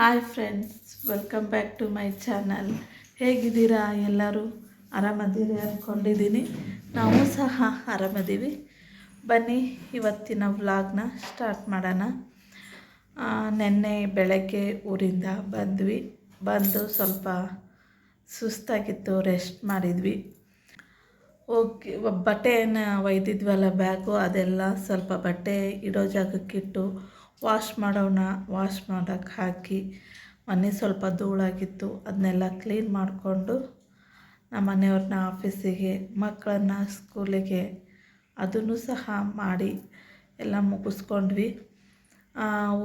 Hi friends, welcome back to my channel. ಹೇಗಿದ್ದೀರಾ? ಎಲ್ಲರೂ ಆರಾಮದ್ದೀರಿ ಅಂದ್ಕೊಂಡಿದ್ದೀನಿ. ನಾವು ಸಹ ಆರಾಮದ್ದೀವಿ. ಬನ್ನಿ ಇವತ್ತಿನ ವ್ಲಾಗ್ನ ಸ್ಟಾರ್ಟ್ ಮಾಡೋಣ. ನೆನ್ನೆ ಬೆಳಗ್ಗೆ ಊರಿಂದ ಬಂದು ಸ್ವಲ್ಪ ಸುಸ್ತಾಗಿತ್ತು, ರೆಸ್ಟ್ ಮಾಡಿದ್ವಿ. ಹೋಗಿ ಬಟ್ಟೆಯನ್ನು ಒಯ್ದಿದ್ವಲ್ಲ, ಬ್ಯಾಗು ಅದೆಲ್ಲ ಸ್ವಲ್ಪ ಬಟ್ಟೆ ಇಡೋ ಜಾಗಕ್ಕಿಟ್ಟು ವಾಶ್ ಮಾಡೋಕ್ಕೆ ಹಾಕಿ ಮನೆ ಸ್ವಲ್ಪ ಧೂಳಾಗಿತ್ತು, ಅದನ್ನೆಲ್ಲ ಕ್ಲೀನ್ ಮಾಡಿಕೊಂಡು ನಮ್ಮ ಮನೆಯವ್ರನ್ನ ಆಫೀಸಿಗೆ, ಮಕ್ಕಳನ್ನ ಸ್ಕೂಲಿಗೆ ಅದನ್ನು ಸಹ ಮಾಡಿ ಎಲ್ಲ ಮುಗಿಸ್ಕೊಂಡ್ವಿ.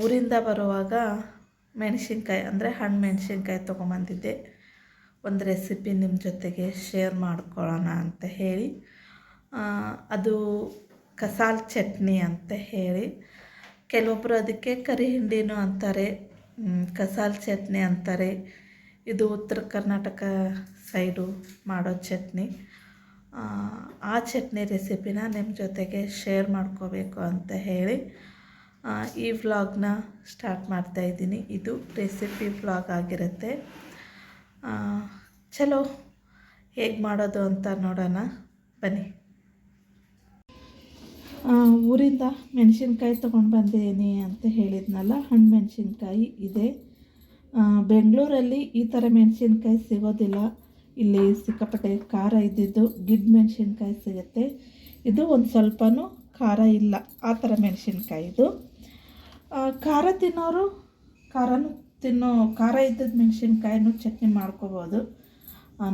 ಊರಿಂದ ಬರುವಾಗ ಮೆಣಸಿನ್ಕಾಯಿ ಅಂದರೆ ಹಣ್ಣು ಮೆಣಸಿನ್ಕಾಯಿ ತೊಗೊಂಬಂದಿದ್ದೆ. ಒಂದು ರೆಸಿಪಿ ನಿಮ್ಮ ಜೊತೆಗೆ ಶೇರ್ ಮಾಡ್ಕೊಳ್ಳೋಣ ಅಂತ ಹೇಳಿ, ಅದು ಕಸಾಲ ಚಟ್ನಿ ಅಂತ ಹೇಳಿ. ಕೆಲವೊಬ್ಬರು ಅದಕ್ಕೆ ಕರಿ ಹಿಂಡಿನೂ ಅಂತಾರೆ, ಕಸಾಲ ಚಟ್ನಿ ಅಂತಾರೆ. ಇದು ಉತ್ತರ ಕರ್ನಾಟಕ ಸೈಡು ಮಾಡೋ ಚಟ್ನಿ. ಆ ಚಟ್ನಿ ರೆಸಿಪಿನ ನಿಮ್ಮ ಜೊತೆಗೆ ಶೇರ್ ಮಾಡ್ಕೋಬೇಕು ಅಂತ ಹೇಳಿ ಈ ವ್ಲಾಗ್ನ ಸ್ಟಾರ್ಟ್ ಮಾಡ್ತಾಯಿದ್ದೀನಿ. ಇದು ರೆಸಿಪಿ ವ್ಲಾಗ್ ಆಗಿರುತ್ತೆ. ಚಲೋ ಹೇಗೆ ಮಾಡೋದು ಅಂತ ನೋಡೋಣ ಬನ್ನಿ. ಊರಿಂದ ಮೆಣಸಿನ್ಕಾಯಿ ತೊಗೊಂಡು ಬಂದಿದ್ದೀನಿ ಅಂತ ಹೇಳಿದ್ನಲ್ಲ, ಹಣ್ಣು ಮೆಣಸಿನ್ಕಾಯಿ ಇದೆ. ಬೆಂಗಳೂರಲ್ಲಿ ಈ ಥರ ಮೆಣಸಿನ್ಕಾಯಿ ಸಿಗೋದಿಲ್ಲ. ಇಲ್ಲಿ ಸಿಕ್ಕಾಪಟ್ಟೆ ಖಾರ ಇದ್ದಿದ್ದು ಗಿಡ್ಡ ಮೆಣಸಿನ್ಕಾಯಿ ಸಿಗುತ್ತೆ. ಇದು ಒಂದು ಸ್ವಲ್ಪನೂ ಖಾರ ಇಲ್ಲ, ಆ ಥರ ಮೆಣಸಿನ್ಕಾಯಿ ಇದು. ಖಾರ ತಿನ್ನೋರು ಖಾರ ಇದ್ದದ್ದು ಮೆಣಸಿನ್ಕಾಯಿನೂ ಚಟ್ನಿ ಮಾಡ್ಕೋಬೋದು.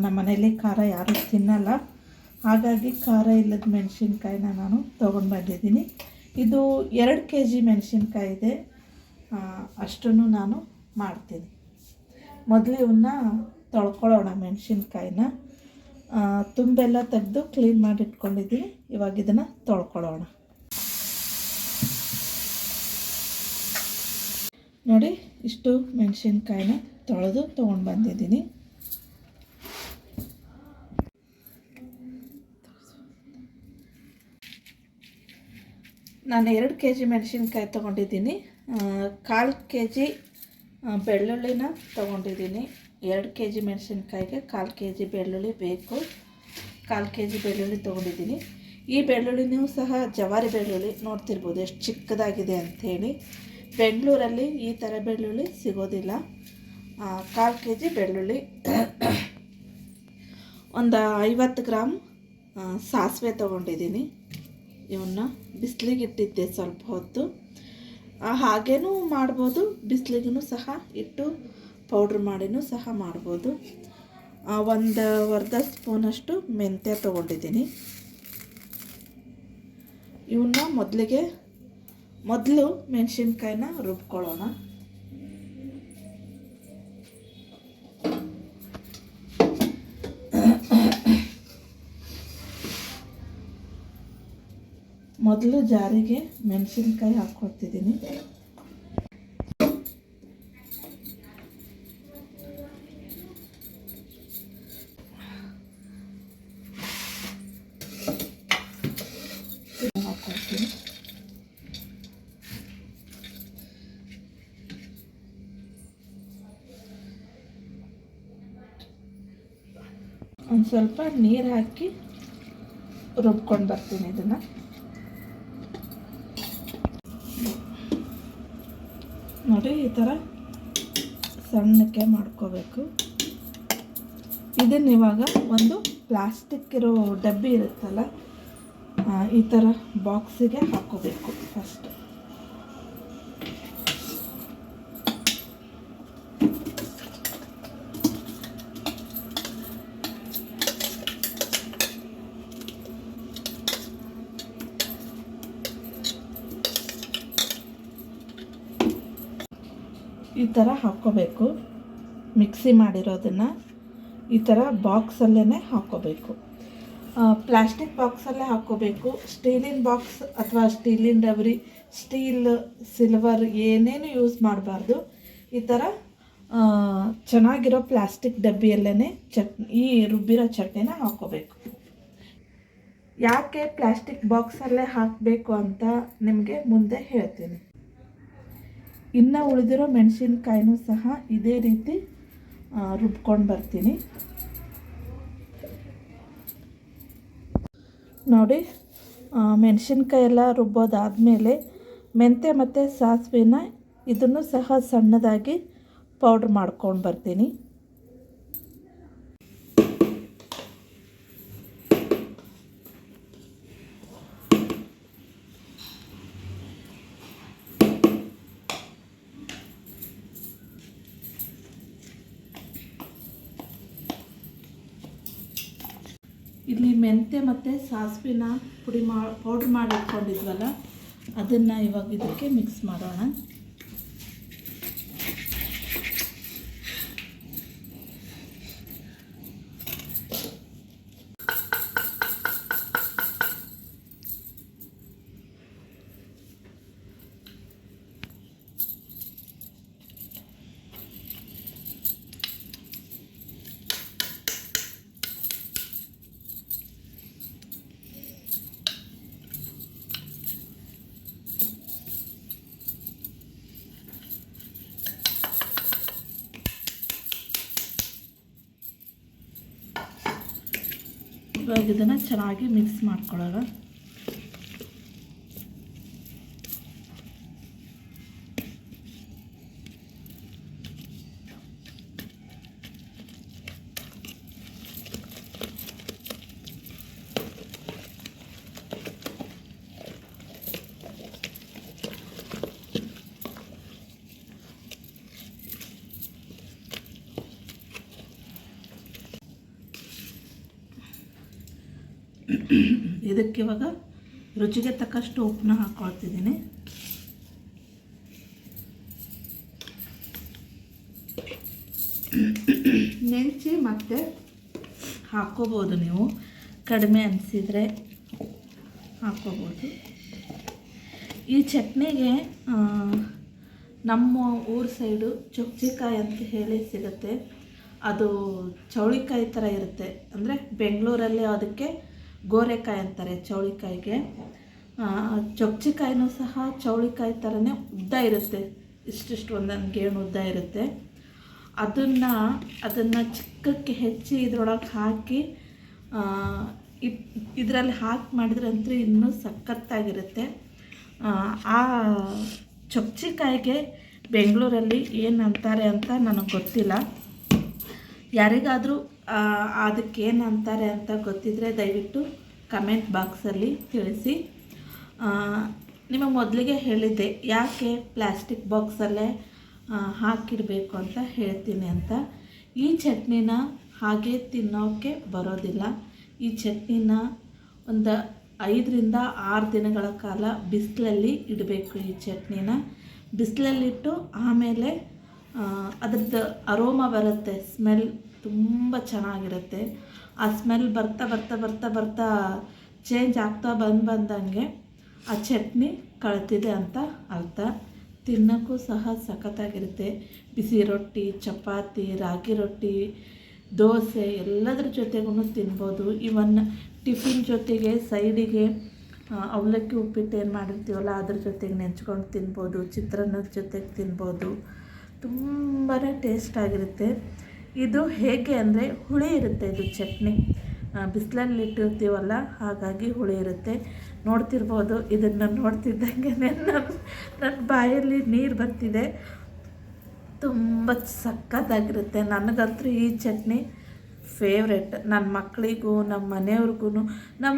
ನಮ್ಮ ಮನೇಲಿ ಖಾರ ಯಾರೂ ತಿನ್ನಲ್ಲ, ಹಾಗಾಗಿ ಖಾರ ಇಲ್ಲದ ಮೆಣಸಿನ್ಕಾಯಿನ ನಾನು ತೊಗೊಂಡು ಬಂದಿದ್ದೀನಿ. ಇದು 2 kg ಮೆಣಸಿನ್ಕಾಯಿ ಇದೆ, ಅಷ್ಟನ್ನು ನಾನು ಮಾಡ್ತೀನಿ. ಮೊದಲು ಇವನ್ನ ತೊಳ್ಕೊಳ್ಳೋಣ. ಮೆಣಸಿನ್ಕಾಯಿನ ತುಂಬೆಲ್ಲ ತೆಗೆದು ಕ್ಲೀನ್ ಮಾಡಿ ಇಟ್ಕೊಂಡಿದ್ದೀನಿ. ಇವಾಗ ಇದನ್ನು ತೊಳ್ಕೊಳ್ಳೋಣ. ನೋಡಿ, ಇಷ್ಟು ಮೆಣಸಿನ್ಕಾಯಿನ ತೊಳೆದು ತೊಗೊಂಡು ಬಂದಿದ್ದೀನಿ. ನಾನು 2 kg ಮೆಣಸಿನ್ಕಾಯಿ ತೊಗೊಂಡಿದ್ದೀನಿ. 1/4 kg ಬೆಳ್ಳುಳ್ಳಿನ ತೊಗೊಂಡಿದ್ದೀನಿ. 2 kg ಮೆಣಸಿನ್ಕಾಯಿಗೆ 1/4 kg ಬೆಳ್ಳುಳ್ಳಿ ಬೇಕು. 1/4 kg ಬೆಳ್ಳುಳ್ಳಿ ತೊಗೊಂಡಿದ್ದೀನಿ. ಈ ಬೆಳ್ಳುಳ್ಳಿನೂ ಸಹ ಜವಾರಿ ಬೆಳ್ಳುಳ್ಳಿ, ನೋಡ್ತಿರ್ಬೋದು ಎಷ್ಟು ಚಿಕ್ಕದಾಗಿದೆ ಅಂಥೇಳಿ. ಬೆಂಗಳೂರಲ್ಲಿ ಈ ಥರ ಬೆಳ್ಳುಳ್ಳಿ ಸಿಗೋದಿಲ್ಲ. 1/4 kg ಬೆಳ್ಳುಳ್ಳಿ, ಒಂದು 50 ಗ್ರಾಮ್ ಸಾಸಿವೆ ತೊಗೊಂಡಿದ್ದೀನಿ. ಇವನ್ನ ಬಿಸಿಲಿಗೆ ಇಟ್ಟಿದ್ದೆ ಸ್ವಲ್ಪ ಹೊತ್ತು. ಹಾಗೇನೂ ಮಾಡ್ಬೋದು, ಬಿಸಿಲಿಗೂ ಸಹ ಇಟ್ಟು ಪೌಡ್ರ್ ಮಾಡಿನೂ ಸಹ ಮಾಡ್ಬೋದು. ಒಂದು ಅರ್ಧ ಸ್ಪೂನಷ್ಟು ಮೆಂತ್ಯ ತೊಗೊಂಡಿದ್ದೀನಿ. ಇವನ್ನ ಮೊದಲು ಮೆಣಸಿನ್ಕಾಯಿನ ರುಬ್ಕೊಳ್ಳೋಣ. ಮೊದಲು ಜಾರಿಗೆ ಮೆಣಸಿನ್ಕಾಯಿ ಹಾಕ್ಕೊಳ್ತಿದ್ದೀನಿ. ಹಾಕ್ಕೊಳ್ತೀನಿ. ಒಂದು ಸ್ವಲ್ಪ ನೀರು ಹಾಕಿ ರುಬ್ಕೊಂಡು ಬರ್ತೀನಿ. ಇದನ್ನು ನೋಡಿ, ಈ ಥರ ಸಣ್ಣಕ್ಕೆ ಮಾಡ್ಕೋಬೇಕು. ಇದನ್ನ ಇವಾಗ ಒಂದು ಪ್ಲಾಸ್ಟಿಕ್ ಇರೋ ಡಬ್ಬಿ ಇರುತ್ತಲ್ಲ, ಈ ಥರ ಬಾಕ್ಸಿಗೆ ಹಾಕೋಬೇಕು ಫಸ್ಟ್. ಈ ಥರ ಹಾಕ್ಕೋಬೇಕು. ಮಿಕ್ಸಿ ಮಾಡಿರೋದನ್ನು ಈ ಥರ ಬಾಕ್ಸಲ್ಲೇ ಹಾಕ್ಕೋಬೇಕು. ಪ್ಲಾಸ್ಟಿಕ್ ಬಾಕ್ಸಲ್ಲೇ ಹಾಕ್ಕೋಬೇಕು. ಸ್ಟೀಲಿನ ಬಾಕ್ಸ್ ಅಥವಾ ಸ್ಟೀಲಿನ ಡಬರಿ, ಸ್ಟೀಲ್, ಸಿಲ್ವರ್ ಏನೇನು ಯೂಸ್ ಮಾಡಬಾರ್ದು. ಈ ಥರ ಚೆನ್ನಾಗಿರೋ ಪ್ಲಾಸ್ಟಿಕ್ ಡಬ್ಬಿಯಲ್ಲೇ ಈ ರುಬ್ಬಿರೋ ಚಟ್ನಿನ ಹಾಕ್ಕೋಬೇಕು. ಯಾಕೆ ಪ್ಲಾಸ್ಟಿಕ್ ಬಾಕ್ಸಲ್ಲೇ ಹಾಕಬೇಕು ಅಂತ ನಿಮಗೆ ಮುಂದೆ ಹೇಳ್ತೀನಿ. ಇನ್ನು ಉಳಿದಿರೋ ಮೆಣಸಿನ್ಕಾಯಿನೂ ಸಹ ಇದೇ ರೀತಿ ರುಬ್ಕೊಂಡು ಬರ್ತೀನಿ. ನೋಡಿ, ಮೆಣಸಿನ್ಕಾಯಿ ಎಲ್ಲ ರುಬ್ಬೋದಾದಮೇಲೆ ಮೆಂತ್ಯ ಮತ್ತು ಸಾಸಿವೆನ ಇದನ್ನು ಸಹ ಸಣ್ಣದಾಗಿ ಪೌಡ್ರ್ ಮಾಡ್ಕೊಂಡು ಬರ್ತೀನಿ. ಇಲ್ಲಿ ಮೆಂತ್ಯ ಮತ್ತು ಸಾಸಿವೆನ ಪೌಡ್ರ್ ಮಾಡಿ ಇಟ್ಕೊಂಡಿದ್ವಲ್ಲ, ಅದನ್ನು ಇವಾಗ ಇದಕ್ಕೆ ಮಿಕ್ಸ್ ಮಾಡೋಣ. ಇವಾಗ ಇದನ್ನು ಚೆನ್ನಾಗಿ ಮಿಕ್ಸ್ ಮಾಡ್ಕೊಳ್ಳೋಣ. ಇದಕ್ಕೆ ಇವಾಗ ರುಚಿಗೆ ತಕ್ಕಷ್ಟು ಉಪ್ಪನ್ನ ಹಾಕ್ಕೊಳ್ತಿದ್ದೀನಿ. ನೆಂಚಿ ಮತ್ತೆ ಹಾಕ್ಕೋಬೋದು, ನೀವು ಕಡಿಮೆ ಅನಿಸಿದರೆ ಹಾಕ್ಕೋಬೋದು. ಈ ಚಟ್ನಿಗೆ ನಮ್ಮ ಊರ ಸೈಡು ಚೊಕ್ಚಿಕಾಯಿ ಅಂತ ಹೇಳಿ ಸಿಗುತ್ತೆ. ಅದು ಚೌಳಿಕಾಯಿ ಥರ ಇರುತ್ತೆ. ಅಂದರೆ ಬೆಂಗಳೂರಲ್ಲಿ ಅದಕ್ಕೆ ಗೋರೆಕಾಯಿ ಅಂತಾರೆ ಚೌಳಿಕಾಯಿಗೆ. ಚೊಕ್ಚಿಕಾಯಿನೂ ಸಹ ಚೌಳಿಕಾಯಿ ಥರನೇ ಉದ್ದ ಇರುತ್ತೆ, ಇಷ್ಟಿಷ್ಟು ಒಂದೊಂದು ಗೇಣು ಉದ್ದ ಇರುತ್ತೆ. ಅದನ್ನು ಚಿಕ್ಕಕ್ಕೆ ಹೆಚ್ಚಿ ಇದರೊಳಗೆ ಹಾಕಿ ಇದರಲ್ಲಿ ಹಾಕಿ ಮಾಡಿದ್ರಂತೂ ಇನ್ನೂ ಸಖತ್ತಾಗಿರುತ್ತೆ. ಆ ಚೊಕ್ಚಿಕಾಯಿಗೆ ಬೆಂಗಳೂರಲ್ಲಿ ಏನು ಅಂತಾರೆ ಅಂತ ನನಗೆ ಗೊತ್ತಿಲ್ಲ. ಯಾರಿಗಾದರೂ ಅದಕ್ಕೇನು ಅಂತಾರೆ ಅಂತ ಗೊತ್ತಿದ್ದರೆ ದಯವಿಟ್ಟು ಕಮೆಂಟ್ ಬಾಕ್ಸಲ್ಲಿ ತಿಳಿಸಿ. ನಿಮಗೆ ಮೊದಲಿಗೆ ಹೇಳಿದ್ದೆ ಯಾಕೆ ಪ್ಲಾಸ್ಟಿಕ್ ಬಾಕ್ಸಲ್ಲೇ ಹಾಕಿಡಬೇಕು ಅಂತ ಹೇಳ್ತೀನಿ ಅಂತ. ಈ ಚಟ್ನಿನ ಹಾಗೆ ತಿನ್ನೋಕ್ಕೆ ಬರೋದಿಲ್ಲ. ಈ ಚಟ್ನಿನ ಒಂದು 5ರಿಂದ 6 ದಿನಗಳ ಕಾಲ ಬಿಸಿಲಲ್ಲಿ ಇಡಬೇಕು. ಈ ಚಟ್ನಿನ ಬಿಸಿಲಲ್ಲಿಟ್ಟು ಆಮೇಲೆ ಅದ್ರದ್ದು ಅರೋಮಾ ಬರುತ್ತೆ, ಸ್ಮೆಲ್ ತುಂಬ ಚೆನ್ನಾಗಿರುತ್ತೆ. ಆ ಸ್ಮೆಲ್ ಬರ್ತಾ ಬರ್ತಾ ಬರ್ತಾ ಬರ್ತಾ ಚೇಂಜ್ ಆಗ್ತಾ ಬಂದಂಗೆ ಆ ಚಟ್ನಿ ಕಳ್ತಿದೆ ಅಂತ ಅರ್ಥ. ತಿನ್ನೋಕ್ಕೂ ಸಹ ಸಖತ್ತಾಗಿರುತ್ತೆ. ಬಿಸಿ ರೊಟ್ಟಿ, ಚಪಾತಿ, ರಾಗಿ ರೊಟ್ಟಿ, ದೋಸೆ ಎಲ್ಲದರ ಜೊತೆಗೂ ತಿನ್ಬೋದು. ಇವನ್ ಟಿಫಿನ್ ಜೊತೆಗೆ ಸೈಡಿಗೆ ಅವಲಕ್ಕಿ ಉಪ್ಪಿಟ್ಟು ಏನು ಮಾಡಿರ್ತೀವಲ್ಲ ಅದ್ರ ಜೊತೆಗೆ ನೆಂಚ್ಕೊಂಡು ತಿನ್ಬೋದು, ಚಿತ್ರಾನ್ನದ ಜೊತೆಗೆ ತಿನ್ಬೋದು. ತುಂಬಾ ಟೇಸ್ಟಾಗಿರುತ್ತೆ. ಇದು ಹೇಗೆ ಅಂದರೆ ಹುಳಿ ಇರುತ್ತೆ. ಇದು ಚಟ್ನಿ ಬಿಸಿಲಲ್ಲಿ ಇಟ್ಟಿರ್ತೀವಲ್ಲ, ಹಾಗಾಗಿ ಹುಳಿ ಇರುತ್ತೆ. ನೋಡ್ತಿರ್ಬೋದು, ಇದನ್ನು ನೋಡ್ತಿದ್ದಂಗೆ ನನ್ನ ಬಾಯಲ್ಲಿ ನೀರು ಬರ್ತಿದೆ. ತುಂಬ ಸಖತ್ತಾಗಿರುತ್ತೆ. ನನಗಂತೂ ಈ ಚಟ್ನಿ ಫೇವ್ರೆಟ್. ನನ್ನ ಮಕ್ಕಳಿಗೂ ನಮ್ಮ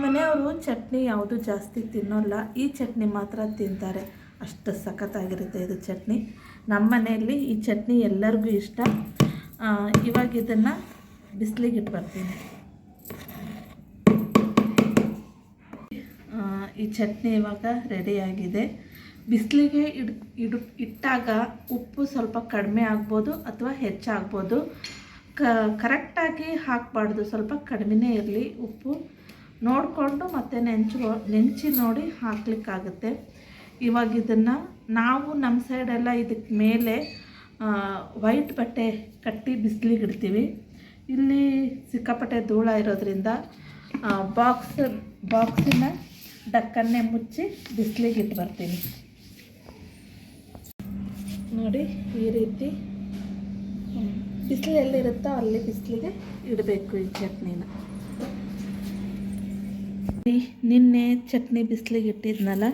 ಮನೆಯವರು ಚಟ್ನಿ ಯಾವುದು ಜಾಸ್ತಿ ತಿನ್ನೋಲ್ಲ, ಈ ಚಟ್ನಿ ಮಾತ್ರ ತಿಂತಾರೆ. ಅಷ್ಟು ಸಖತ್ತಾಗಿರುತ್ತೆ ಇದು ಚಟ್ನಿ. ನಮ್ಮ ಮನೆಯಲ್ಲಿ ಈ ಚಟ್ನಿ ಎಲ್ಲರಿಗೂ ಇಷ್ಟ. ಇವಾಗ ಇದನ್ನು ಬಿಸಿಲಿಗೆ ಇಟ್ಟು ಬರ್ತೀನಿ. ಈ ಚಟ್ನಿ ಇವಾಗ ರೆಡಿಯಾಗಿದೆ. ಬಿಸಿಲಿಗೆ ಇಟ್ಟಾಗ ಉಪ್ಪು ಸ್ವಲ್ಪ ಕಡಿಮೆ ಆಗ್ಬೋದು ಅಥವಾ ಹೆಚ್ಚಾಗ್ಬೋದು. ಕರೆಕ್ಟಾಗಿ ಹಾಕಬಾರ್ದು, ಸ್ವಲ್ಪ ಕಡಿಮೆನೇ ಇರಲಿ ಉಪ್ಪು. ನೋಡಿಕೊಂಡು ಮತ್ತು ನೆಂಚಿ ನೋಡಿ ಹಾಕ್ಲಿಕ್ಕಾಗುತ್ತೆ. ಇವಾಗ ಇದನ್ನು ನಾವು ನಮ್ಮ ಸೈಡೆಲ್ಲ ಇದಕ್ಕೆ ಮೇಲೆ ವೈಟ್ ಬಟ್ಟೆ ಕಟ್ಟಿ ಬಿಸಿಲಿಗೆ ಇಡ್ತೀವಿ. ಇಲ್ಲಿ ಸಿಕ್ಕಾಪಟ್ಟೆ ಧೂಳ ಇರೋದ್ರಿಂದ ಬಾಕ್ಸಿನ ಡಕ್ಕನ್ನೇ ಮುಚ್ಚಿ ಬಿಸಿಲಿಗೆ ಇಟ್ಟು ಬರ್ತೀನಿ. ನೋಡಿ ಈ ರೀತಿ ಬಿಸಿಲು ಎಲ್ಲಿರುತ್ತೋ ಅಲ್ಲಿ ಬಿಸಿಲಿಗೆ ಇಡಬೇಕು ಈ ಚಟ್ನಿನ. ನಿನ್ನೆ ಚಟ್ನಿ ಬಿಸಿಲಿಗೆ ಇಟ್ಟಿದ್ನಲ್ಲ,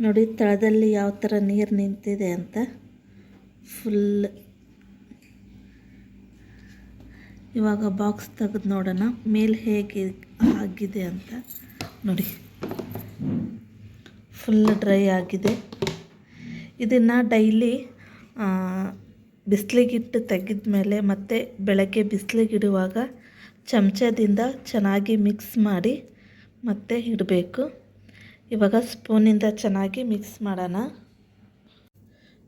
ನೋಡಿ ತಳದಲ್ಲಿ ಯಾವ ಥರ ನೀರು ನಿಂತಿದೆ ಅಂತ. ಫುಲ್ ಇವಾಗ ಬಾಕ್ಸ್ ತೆಗೆದು ನೋಡೋಣ ಮೇಲೆ ಹೇಗೆ ಆಗಿದೆ ಅಂತ. ನೋಡಿ ಫುಲ್ ಡ್ರೈ ಆಗಿದೆ. ಇದನ್ನು ಡೈಲಿ ಬಿಸಿಲಿಗಿಟ್ಟು ತೆಗೆದ ಮೇಲೆ ಮತ್ತೆ ಬೆಳಗ್ಗೆ ಬಿಸಿಲಿಗಿಡುವಾಗ ಚಮಚದಿಂದ ಚೆನ್ನಾಗಿ ಮಿಕ್ಸ್ ಮಾಡಿ ಮತ್ತೆ ಇಡಬೇಕು. ಇವಾಗ ಸ್ಪೂನಿಂದ ಚೆನ್ನಾಗಿ ಮಿಕ್ಸ್ ಮಾಡೋಣ.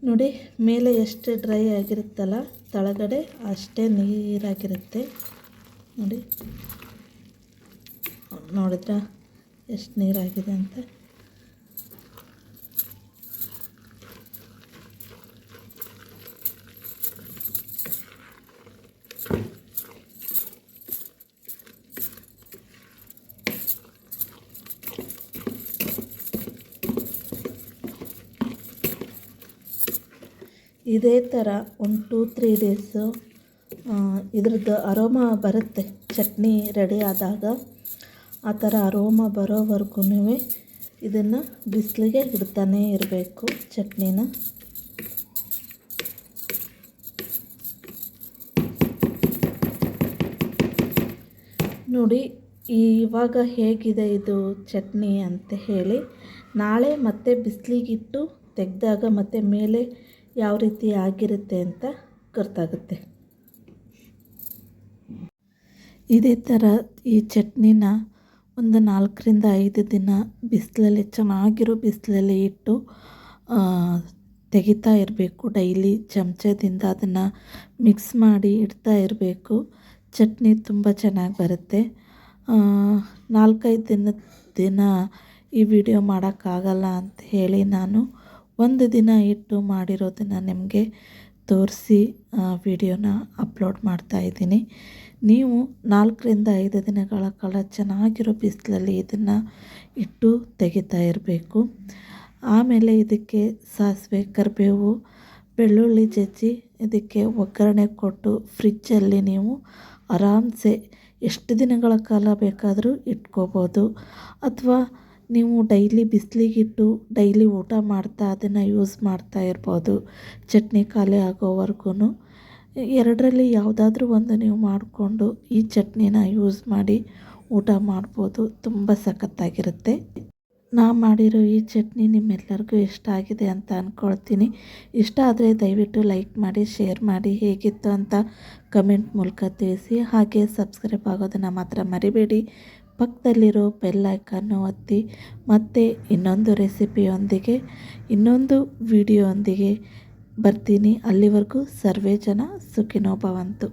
ನೋಡಿ ಮೇಲೆ ಎಷ್ಟು ಡ್ರೈ ಆಗಿರುತ್ತಲ್ಲ, ತಳಗಡೆ ಅಷ್ಟೇ ನೀರಾಗಿರುತ್ತೆ. ನೋಡಿ ನೋಡಿದ್ರಾ ಎಷ್ಟು ನೀರಾಗಿದೆ ಅಂತ. ಇದೇ ಥರ ಒಂದು 2-3 ಡೇಸು ಇದ್ರದ್ದು ಅರೋಮಾ ಬರುತ್ತೆ. ಚಟ್ನಿ ರೆಡಿ ಆದಾಗ ಆ ಥರ ಅರೋಮಾ ಬರೋವರೆಗೂ ಇದನ್ನು ಬಿಸಿಲಿಗೆ ಇಡ್ತಾನೇ ಇರಬೇಕು ಚಟ್ನಿನ. ನೋಡಿ ಇವಾಗ ಹೇಗಿದೆ ಇದು ಚಟ್ನಿ ಅಂತ ಹೇಳಿ. ನಾಳೆ ಮತ್ತೆ ಬಿಸಿಲಿಗಿಟ್ಟು ತೆಗೆದಾಗ ಮತ್ತೆ ಮೇಲೆ ಯಾವ ರೀತಿ ಆಗಿರುತ್ತೆ ಅಂತ ಗೊತ್ತಾಗುತ್ತೆ. ಇದೇ ಥರ ಈ ಚಟ್ನಿನ ಒಂದು 4-5 ದಿನ ಬಿಸಿಲಲ್ಲಿ, ಚೆನ್ನಾಗಿರೋ ಬಿಸಿಲಲ್ಲಿ ಇಟ್ಟು ತೆಗಿತಾ ಇರಬೇಕು. ಡೈಲಿ ಚಮಚದಿಂದ ಅದನ್ನು ಮಿಕ್ಸ್ ಮಾಡಿ ಇಡ್ತಾ ಇರಬೇಕು. ಚಟ್ನಿ ತುಂಬ ಚೆನ್ನಾಗಿ ಬರುತ್ತೆ. 4-5 ದಿನ ಈ ವಿಡಿಯೋ ಮಾಡೋಕ್ಕಾಗಲ್ಲ ಅಂತ ಹೇಳಿ ನಾನು ಒಂದು ದಿನ ಇಟ್ಟು ಮಾಡಿರೋದನ್ನು ನಿಮಗೆ ತೋರಿಸಿ ವಿಡಿಯೋನ ಅಪ್ಲೋಡ್ ಮಾಡ್ತಾಯಿದ್ದೀನಿ. ನೀವು 4-5 ದಿನಗಳ ಕಾಲ ಚೆನ್ನಾಗಿರೋ ಬಿಸಿಲಲ್ಲಿ ಇದನ್ನು ಇಟ್ಟು ತೆಗಿತಾ ಇರಬೇಕು. ಆಮೇಲೆ ಇದಕ್ಕೆ ಸಾಸಿವೆ, ಕರಿಬೇವು, ಬೆಳ್ಳುಳ್ಳಿ ಜಜ್ಜಿ ಇದಕ್ಕೆ ಒಗ್ಗರಣೆ ಕೊಟ್ಟು ಫ್ರಿಜ್ಜಲ್ಲಿ ನೀವು ಆರಾಮ್ಸೆ ಎಷ್ಟು ದಿನಗಳ ಕಾಲ ಬೇಕಾದರೂ ಇಟ್ಕೋಬೋದು. ಅಥವಾ ನೀವು ಡೈಲಿ ಬಿಸಿಲಿಗಿಟ್ಟು ಡೈಲಿ ಊಟ ಮಾಡ್ತಾ ಅದನ್ನು ಯೂಸ್ ಮಾಡ್ತಾ ಇರ್ಬೋದು. ಚಟ್ನಿ ಖಾಲಿ ಆಗೋವರೆಗೂ ಎರಡರಲ್ಲಿ ಯಾವುದಾದ್ರೂ ಒಂದು ನೀವು ಮಾಡಿಕೊಂಡು ಈ ಚಟ್ನಿನ ಯೂಸ್ ಮಾಡಿ ಊಟ ಮಾಡ್ಬೋದು. ತುಂಬ ಸಖತ್ತಾಗಿರುತ್ತೆ. ನಾ ಮಾಡಿರೋ ಈ ಚಟ್ನಿ ನಿಮ್ಮೆಲ್ಲರಿಗೂ ಇಷ್ಟ ಆಗಿದೆ ಅಂತ ಅಂದ್ಕೊಳ್ತೀನಿ. ಇಷ್ಟ ಆದರೆ ದಯವಿಟ್ಟು ಲೈಕ್ ಮಾಡಿ, ಶೇರ್ ಮಾಡಿ, ಹೇಗಿತ್ತು ಅಂತ ಕಮೆಂಟ್ ಮೂಲಕ ತಿಳಿಸಿ. ಹಾಗೆ ಸಬ್ಸ್ಕ್ರೈಬ್ ಆಗೋದನ್ನು ಮಾತ್ರ ಮರಿಬೇಡಿ. ಪಕ್ಕದಲ್ಲಿರೋ ಬೆಲ್ ಐಕಾನ್ನು ಒತ್ತಿ. ಮತ್ತೆ ಇನ್ನೊಂದು ರೆಸಿಪಿಯೊಂದಿಗೆ, ಇನ್ನೊಂದು ವಿಡಿಯೋ ಒಂದಿಗೆ ಬರ್ತೀನಿ. ಅಲ್ಲಿವರೆಗೂ ಸರ್ವೇ ಜನ ಸುಖಿನೋ ಭವಂತು.